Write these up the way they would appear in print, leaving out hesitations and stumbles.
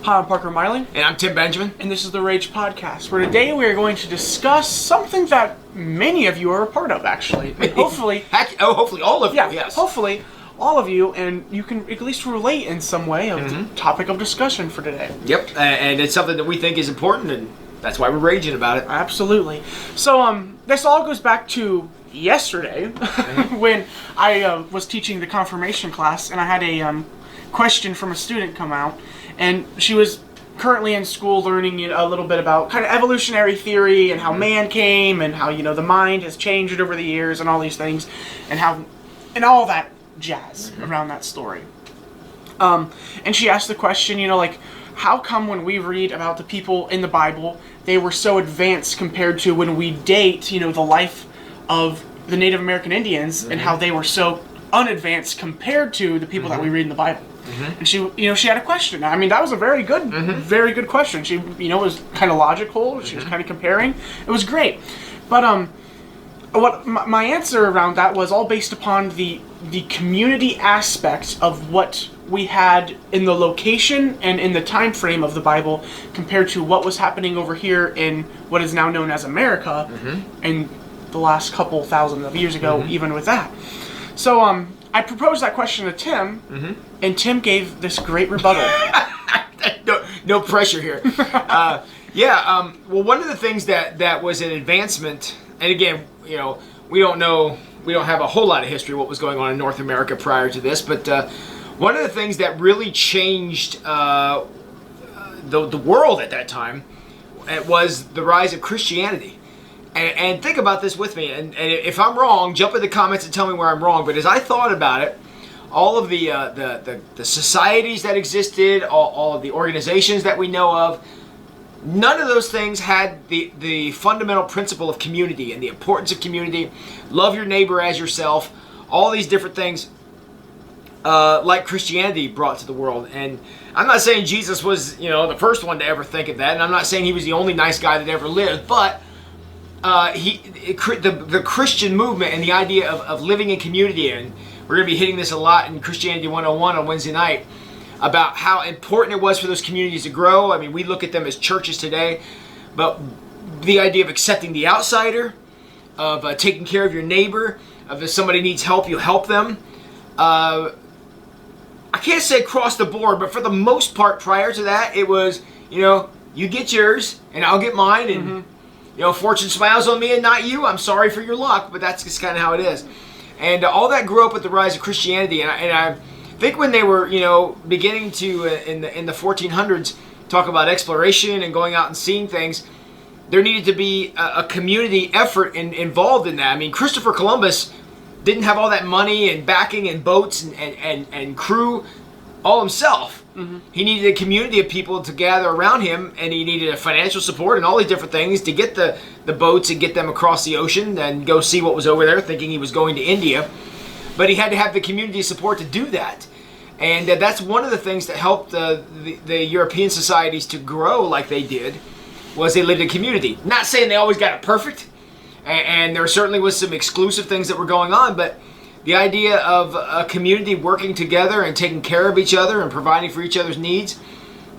Hi, I'm Parker Myling. And I'm Tim Benjamin. And this is the Rage Podcast, where today we are going to discuss something that many of you are a part of, actually. Hopefully. Hopefully all of you, Yeah, yes. hopefully all of you, and you can at least relate in some way of the topic of discussion for today. Yep, and it's something that we think is important, and that's why we're raging about it. Absolutely. So, this all goes back to yesterday, when I was teaching the confirmation class, and I had a question from a student come out, and she was currently in school learning a little bit about kind of evolutionary theory and how man came and how, the mind has changed over the years and all these things and all that jazz around that story. And she asked the question, how come when we read about the people in the Bible, they were so advanced compared to when we date, the life of the Native American Indians and how they were so unadvanced compared to the people that we read in the Bible. And she, she had a question. I mean, that was a very good question. She, was kind of logical. She was kind of comparing. It was great. But what my answer around that was all based upon the community aspect of what we had in the location and in the time frame of the Bible compared to what was happening over here in what is now known as America and the last couple thousand of years ago, even with that. So, I proposed that question to Tim, and Tim gave this great rebuttal. No pressure here. Well, one of the things that was an advancement, and again, we don't have a whole lot of history of what was going on in North America prior to this, but one of the things that really changed the world at that time was the rise of Christianity. And think about this with me, and if I'm wrong, jump in the comments and tell me where I'm wrong. But as I thought about it, all of the societies that existed, all of the organizations that we know of, none of those things had the fundamental principle of community and the importance of community. Love your neighbor as yourself. All these different things like Christianity brought to the world. And I'm not saying Jesus was the first one to ever think of that, and I'm not saying he was the only nice guy that ever lived, but the Christian movement and the idea of living in community, and we're going to be hitting this a lot in Christianity 101 on Wednesday night, about how important it was for those communities to grow. I mean, we look at them as churches today, but the idea of accepting the outsider, of taking care of your neighbor, of if somebody needs help, you help them. I can't say across the board, but for the most part prior to that, it was, you get yours and I'll get mine, and fortune smiles on me and not you. I'm sorry for your luck, but that's just kind of how it is. And all that grew up with the rise of Christianity. And I think when they were, beginning to, in the 1400s, talk about exploration and going out and seeing things, there needed to be a community effort involved in that. I mean, Christopher Columbus didn't have all that money and backing and boats and crew all himself. He needed a community of people to gather around him, and he needed a financial support and all these different things to get the boats and get them across the ocean and go see what was over there, thinking he was going to India. But he had to have the community support to do that. And that's one of the things that helped the European societies to grow like they did, was they lived in community. Not saying they always got it perfect, and there certainly was some exclusive things that were going on, but the idea of a community working together and taking care of each other and providing for each other's needs,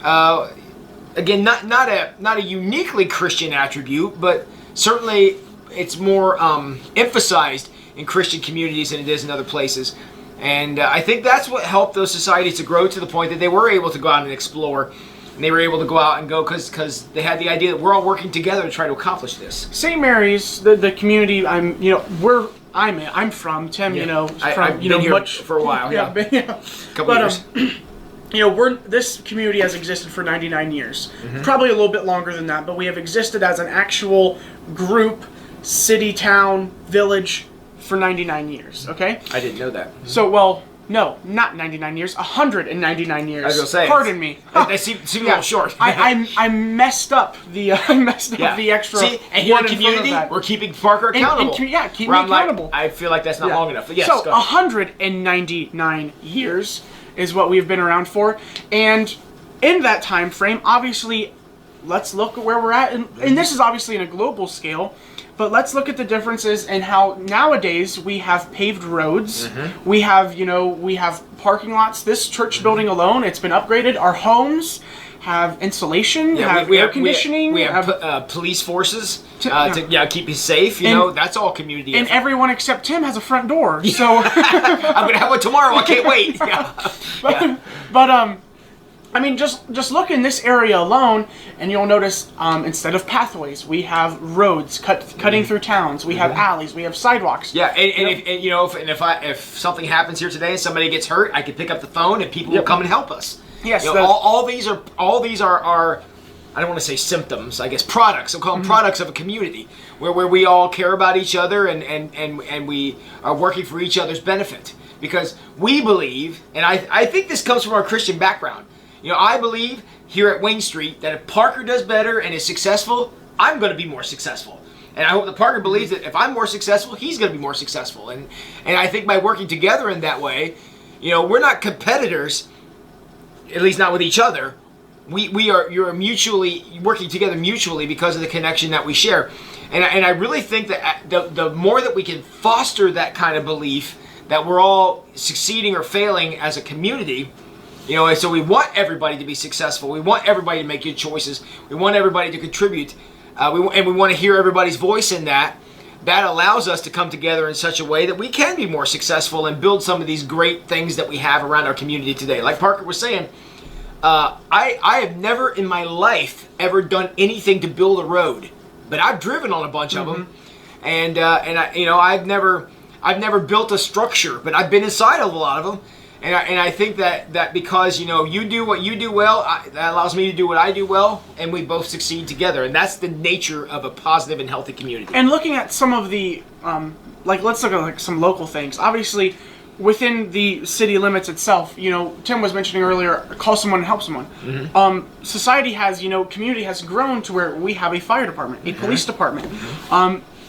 again, not a uniquely Christian attribute, but certainly it's more emphasized in Christian communities than it is in other places. And I think that's what helped those societies to grow to the point that they were able to go out and explore, and they were able to go out and go because they had the idea that we're all working together to try to accomplish this. St. Mary's, the community I'm from, Tim, I've been here much for a while. Couple years. This community has existed for 99 years. Probably a little bit longer than that, but we have existed as an actual group, city, town, village for 99 years, okay? I didn't know that. So, well, no, not 99 years, 199 years. I was going to say. Pardon me. They seem a little short. I messed up the the extra. See, and here in community, we're keeping Parker accountable. Keep me accountable. Like, I feel like that's not long enough. But yes, so 199 years is what we've been around for, and in that time frame, obviously, let's look at where we're at, and this is obviously in a global scale. But let's look at the differences in how nowadays we have paved roads. We have, we have parking lots. This church building alone, it's been upgraded. Our homes have insulation, Yeah, have air conditioning. We have police forces yeah. to keep you safe. You know, that's all community. And effort. everyone except Tim has a front door. So I'm gonna have one tomorrow. I can't wait. Yeah. but I mean, just look in this area alone, and you'll notice instead of pathways, we have roads cutting through towns. We have alleys. We have sidewalks. Yeah, if something happens here today and somebody gets hurt, I can pick up the phone and people will come and help us. Yes, you know, all these are I don't want to say symptoms, I guess products. I'll call them products of a community where we all care about each other and we are working for each other's benefit. Because we believe, and I think this comes from our Christian background. You know, I believe here at Wayne Street that if Parker does better and is successful, I'm going to be more successful. And I hope that Parker believes that if I'm more successful, he's going to be more successful. And I think by working together in that way, you know, we're not competitors, at least not with each other. You're mutually working together mutually because of the connection that we share. And I really think that the more that we can foster that kind of belief that we're all succeeding or failing as a community, you know, and so we want everybody to be successful. We want everybody to make good choices. We want everybody to contribute. We want to hear everybody's voice in that. That allows us to come together in such a way that we can be more successful and build some of these great things that we have around our community today. Like Parker was saying, I have never in my life ever done anything to build a road, but I've driven on a bunch of them, and I, you know, I've never built a structure, but I've been inside of a lot of them. And I think that because, you know, you do what you do well, that allows me to do what I do well, and we both succeed together. And that's the nature of a positive and healthy community. And looking at some of the, let's look at like some local things. Obviously, within the city limits itself, you know, Tim was mentioning earlier, call someone and help someone. Society has, you know, community has grown to where we have a fire department, a police department.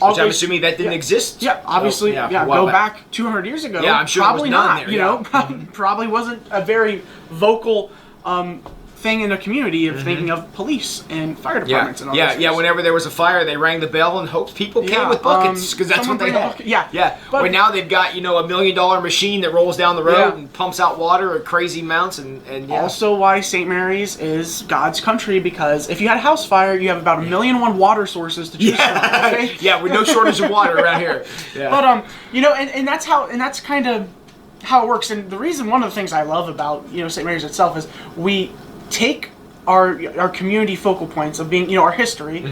Which I'm assuming that didn't exist. Yeah, obviously, go back 200 years ago. Yeah, I'm sure probably it was not. there, you know, probably wasn't a very vocal thing in the community of thinking of police and fire departments and all that. Yeah. Whenever there was a fire, they rang the bell and hoped people came with buckets because that's what they had. Yeah. But now they've got, you know, $1 million machine that rolls down the road and pumps out water at crazy amounts and Also, why St. Mary's is God's country, because if you had a house fire, you have about 1,000,001 water sources to choose from. Okay? Yeah, with no shortage of water around here. Yeah. But you know, and that's kind of how it works. And the reason, one of the things I love about, you know, St. Mary's itself is we take our community focal points of being, you know, our history,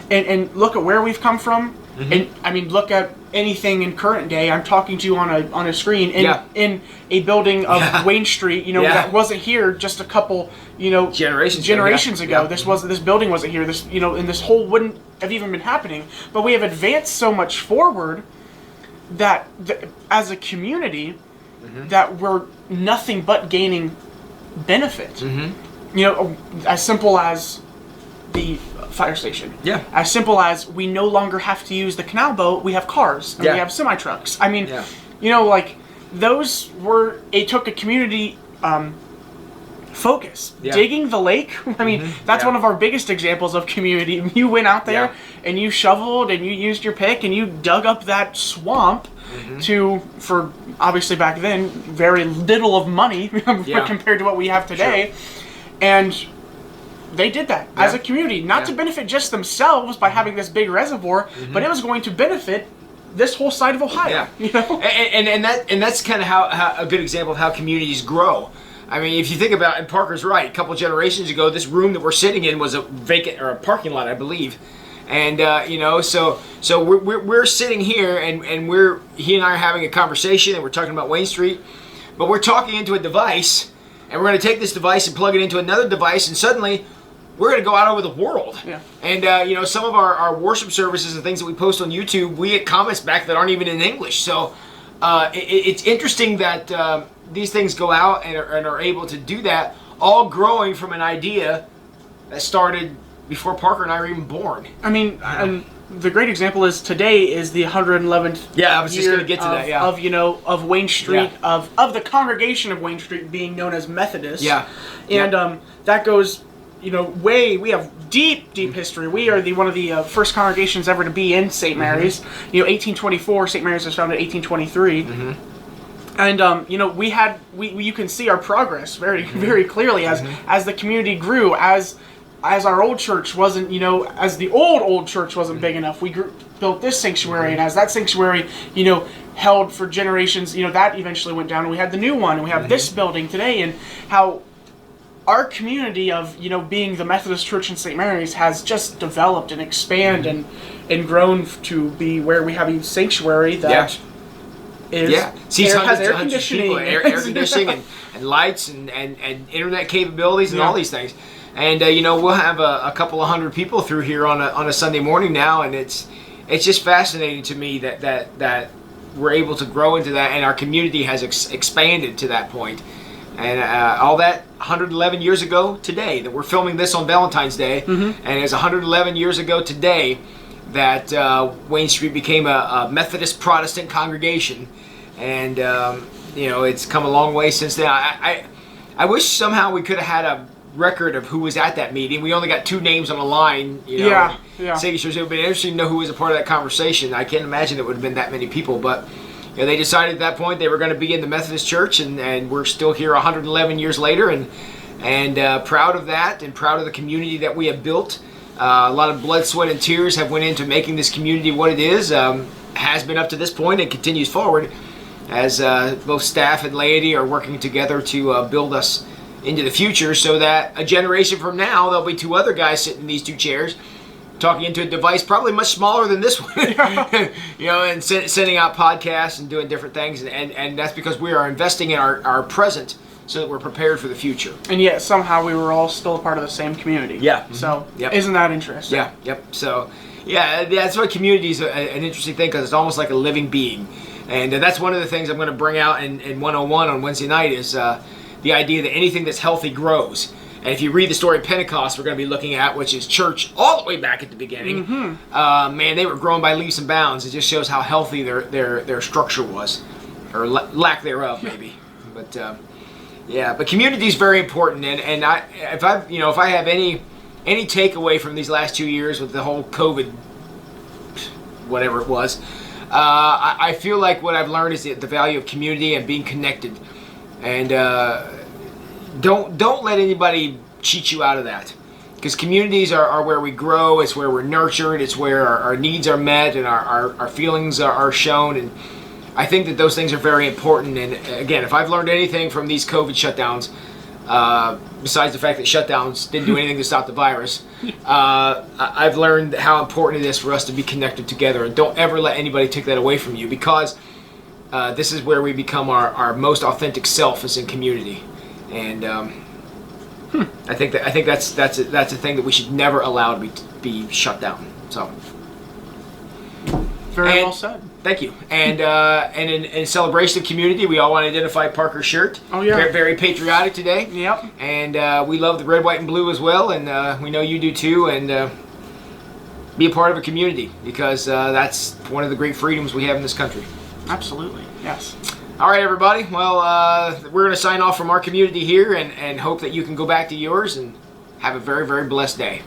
and look at where we've come from. And I mean, look at anything in current day. I'm talking to you on a screen in a building of Wayne Street, you know, that wasn't here just a couple, you know, generations ago. This building wasn't here. This, you know, and this whole wouldn't have even been happening. But we have advanced so much forward that as a community, that we're nothing but gaining benefit. You know, as simple as the fire station. Yeah. As simple as we no longer have to use the canal boat, we have cars and we have semi-trucks. I mean, you know, like, it took a community focus. Digging the lake, I mean, that's one of our biggest examples of community. You went out there and you shoveled and you used your pick and you dug up that swamp for obviously back then, very little of money compared to what we have today. And they did that as a community, not to benefit just themselves by having this big reservoir, but it was going to benefit this whole side of Ohio. You know? And that's kind of how a good example of how communities grow. I mean, if you think about, and Parker's right, a couple generations ago, this room that we're sitting in was a vacant, or a parking lot, I believe. And you know, so we're sitting here, and he and I are having a conversation, and we're talking about Wayne Street, but we're talking into a device. And we're going to take this device and plug it into another device, and suddenly we're going to go out over the world. And you know, some of our worship services and things that we post on YouTube, we get comments back that aren't even in English. So it's interesting that these things go out and are able to do that, all growing from an idea that started before Parker and I were even born. I mean, and the great example is today is the 111th I was just going to get to that, of, you know, of Wayne Street, of the congregation of Wayne Street being known as Methodist. And that goes, you know, we have deep history. We are one of the first congregations ever to be in St. Mary's. You know, 1824, St. Mary's was founded in 1823. And you can see our progress very clearly as the community grew, as our old church wasn't, as the old church wasn't big enough. We built this sanctuary, and as that sanctuary, held for generations, that eventually went down, and we had the new one, and we have this building today, and how our community of, being the Methodist Church in St. Mary's has just developed and expanded and grown to be where we have a sanctuary that seats has hundreds air of conditioning, people, air conditioning and lights and internet capabilities and all these things. And we'll have a couple of hundred people through here on a Sunday morning now, and it's just fascinating to me that we're able to grow into that, and our community has expanded to that point. And all that 111 years ago today, that we're filming this on Valentine's Day, and it's 111 years ago today that Wayne Street became a Methodist Protestant congregation, and it's come a long way since then. I wish somehow we could have had a record of who was at that meeting. We only got 2 names on the line. Signatures. It would have been interesting to know who was a part of that conversation. I can't imagine it would have been that many people, but they decided at that point they were going to be in the Methodist Church, and we're still here 111 years later, and proud of that, and proud of the community that we have built. A lot of blood, sweat, and tears have went into making this community what it is. Has been up to this point and continues forward as both staff and laity are working together to build us into the future, so that a generation from now there'll be 2 other guys sitting in these 2 chairs talking into a device probably much smaller than this one, and sending out podcasts and doing different things, and that's because we are investing in our present so that we're prepared for the future. And yet somehow we were all still a part of the same community. Yeah. So isn't that interesting? Yeah. Yep. So that's why community is an interesting thing, because it's almost like a living being, and that's one of the things I'm going to bring out in 101 on Wednesday night is the idea that anything that's healthy grows. And if you read the story of Pentecost, we're going to be looking at, which is church all the way back at the beginning. Man, they were growing by leaps and bounds. It just shows how healthy their structure was, or lack thereof, maybe. But but community is very important. And if I have any takeaway from these last 2 years with the whole COVID, whatever it was, I feel like what I've learned is the value of community and being connected. And don't let anybody cheat you out of that, because communities are where we grow. It's where we're nurtured. It's where our needs are met and our feelings are shown. And I think that those things are very important. And again, if I've learned anything from these COVID shutdowns, besides the fact that shutdowns didn't do anything to stop the virus, I've learned how important it is for us to be connected together. And don't ever let anybody take that away from you, because this is where we become our most authentic self, is in community. And I think that's a thing that we should never allow to be shut down. So very well said. Thank you. And in celebration of community, we all want to identify Parker's shirt. Oh yeah, very, very patriotic today. Yep. And we love the red, white, and blue as well, and we know you do too. And be a part of a community, because that's one of the great freedoms we have in this country. Absolutely. Yes. All right, everybody. Well, we're going to sign off from our community here, and hope that you can go back to yours and have a very, very blessed day.